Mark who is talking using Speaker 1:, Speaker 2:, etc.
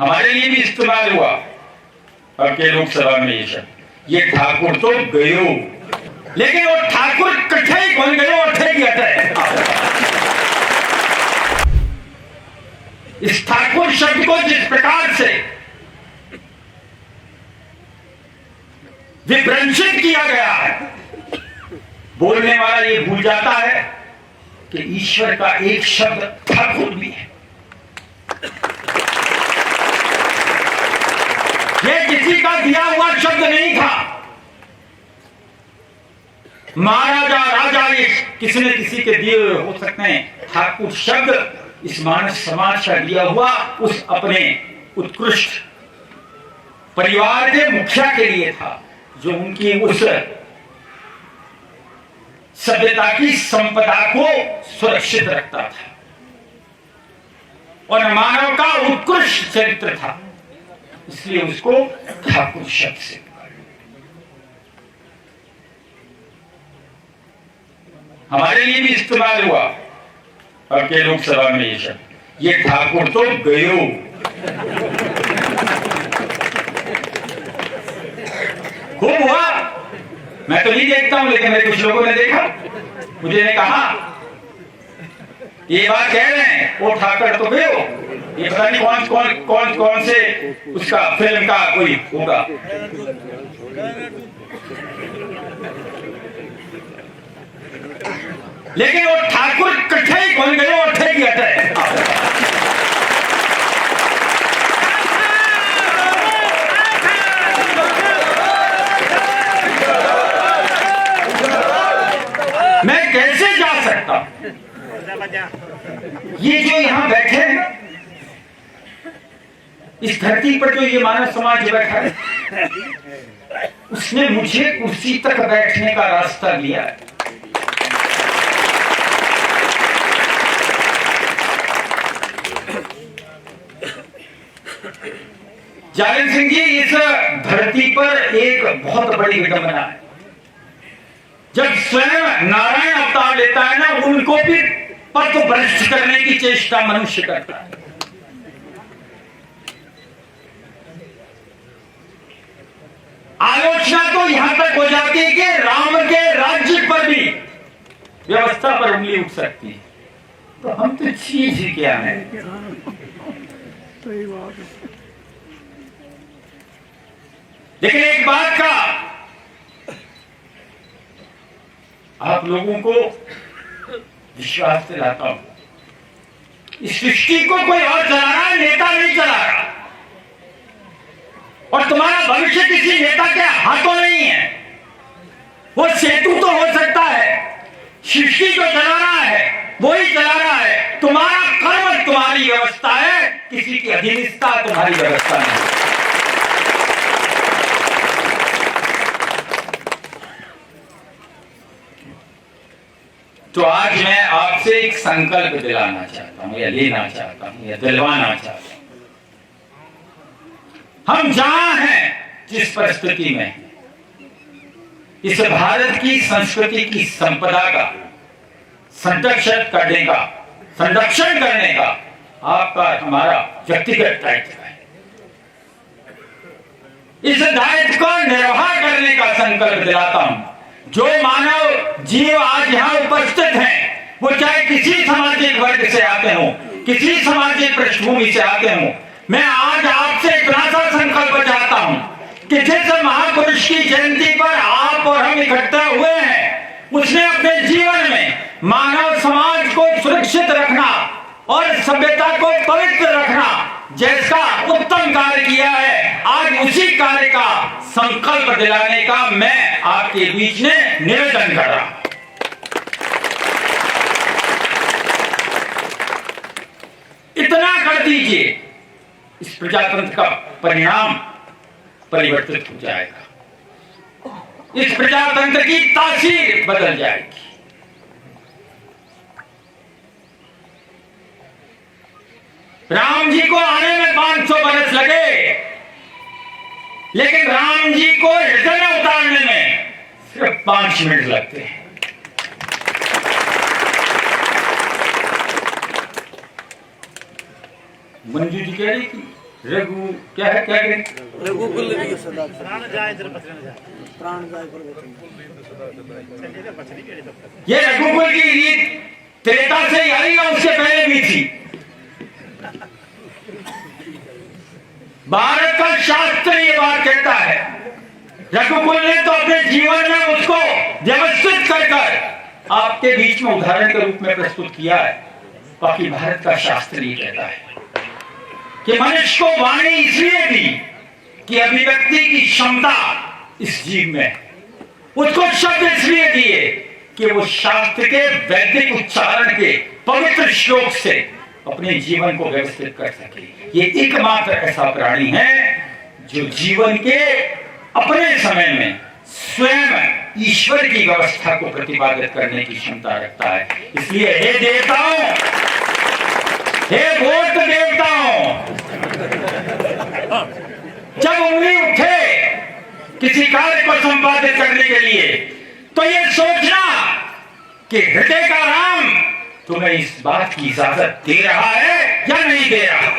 Speaker 1: हमारे लिए भी इस्तेमाल हुआ। अब के लोकसभा में ये शब्द, ये ठाकुर तो गयो, लेकिन वो ठाकुर कठे कौन गयो और थे किया इस ठाकुर शब्द को जिस प्रकार से विभ्रंशित किया गया है, बोलने वाला ये भूल जाता है कि ईश्वर का एक शब्द ठाकुर भी है। ये किसी का दिया हुआ शब्द नहीं था। महाराजा राजा ये किसी न किसी के दिए हुए हो सकते हैं। ठाकुर शब्द इस मानव समाज का दिया हुआ उस अपने उत्कृष्ट परिवार के मुखिया के लिए था, जो उनकी उस सभ्यता की संपदा को सुरक्षित रखता था और मानव का उत्कृष्ट चरित्र था, इसलिए उसको ठाकुर शब्द से हमारे लिए भी इस्तेमाल हुआ। अब के लोकसभा में ये शब्द, ये ठाकुर तो गयो, खूब हुआ। मैं तो नहीं देखता हूं, लेकिन मेरे कुछ लोगों ने देखा, मुझे ने कहा ये बात कह रहे हैं वो ठाकर तो गयो, ये पता नहीं कौन कौन कौन कौन से उसका फिल्म का कोई होगा। लेकिन वो ठाकुर कठे कौन गयो और थे किया है। मैं कैसे जा सकता? ये जो यहां बैठे हैं, इस धरती पर जो ये मानव समाज बैठा है, उसने मुझे कुर्सी तक बैठने का रास्ता दिया है। जालिम सिंह जी, इस धरती पर एक बहुत बड़ी विडंबना है। जब स्वयं नारायण अवतार लेता है ना, उनको भी पथ भ्रष्ट करने की चेष्टा मनुष्य करता है। आलोचना तो यहां तक हो जाती है कि राम के राज्य पर भी व्यवस्था पर उंगली उठ सकती है। तो हम तो चीज ही क्या है। लेकिन एक बात का आप लोगों को विश्वास दिलाता हूं, इस सृष्टि को कोई और चला रहा है, नेता नहीं चला रहा। और तुम्हारा भविष्य किसी नेता के हाथों नहीं है। वो सेतु तो हो सकता है, सृष्टि जो चला रहा है वही चला रहा है। तुम्हारा कर्म तुम्हारी व्यवस्था है, किसी की अधीनस्था तुम्हारी व्यवस्था नहीं। तो आज मैं आपसे एक संकल्प दिलाना चाहता हूं, या लेना चाहता हूं, या दिलवाना चाहता हूं। हम जहां हैं, जिस परिस्थिति में, इस भारत की संस्कृति की संपदा का संरक्षण करने का आपका हमारा व्यक्तिगत दायित्व है। इस दायित्व को निर्वाह करने का संकल्प दिलाता हूं। जो मानव जीव आज यहां उपस्थित हैं, वो चाहे किसी सामाजिक वर्ग से आते हो, किसी सामाजिक पृष्ठभूमि से आते हो, मैं आज आपसे इतना सा संकल्प चाहता हूं कि जिस महापुरुष की जयंती पर आप और हम इकट्ठा हुए हैं, उसने अपने जीवन में मानव समाज को सुरक्षित रखना और सभ्यता को पवित्र रखना जैसा उत्तम कार्य किया है, आज उसी कार्य का संकल्प दिलाने का मैं आपके बीच में निवेदन कर रहा हूं। इतना कर दीजिए, इस प्रजातंत्र का परिणाम परिवर्तित हो जाएगा, इस प्रजातंत्र की तासीर बदल जाएगी। राम जी को आने में 500 बरस लगे, लेकिन राम जी को हृदय में उतारने में सिर्फ 5 मिनट लगते हैं। मंजू जी कह रही थी रघु क्या है, क्या है?
Speaker 2: रघुकुल
Speaker 1: ये रघुकुल की रीत त्रेता से ही आई या उससे पहले भी थी? भारत का शास्त्र ये बात कहता है, रघुकुल ने तो अपने जीवन में उसको व्यवस्थित कर आपके बीच में उदाहरण के रूप में प्रस्तुत किया है। बाकी भारत का शास्त्र ये कहता है कि मनुष्य को वाणी इसलिए दी कि अभिव्यक्ति की क्षमता इस जीव में, उसको शब्द इसलिए दिए कि वो शास्त्र के वैदिक उच्चारण के पवित्र श्लोक से अपने जीवन को व्यवस्थित कर सके। ये एकमात्र ऐसा प्राणी है जो जीवन के अपने समय में स्वयं ईश्वर की व्यवस्था को प्रतिपादित करने की क्षमता रखता है। इसलिए हे देवताओं, हे वोट देवताओं, जब उंगली उठे किसी कार्य को संपादित करने के लिए तो ये सोचना कि हृदय का राम तुम्हें इस बात की इजाजत दे रहा है या नहीं दे रहा।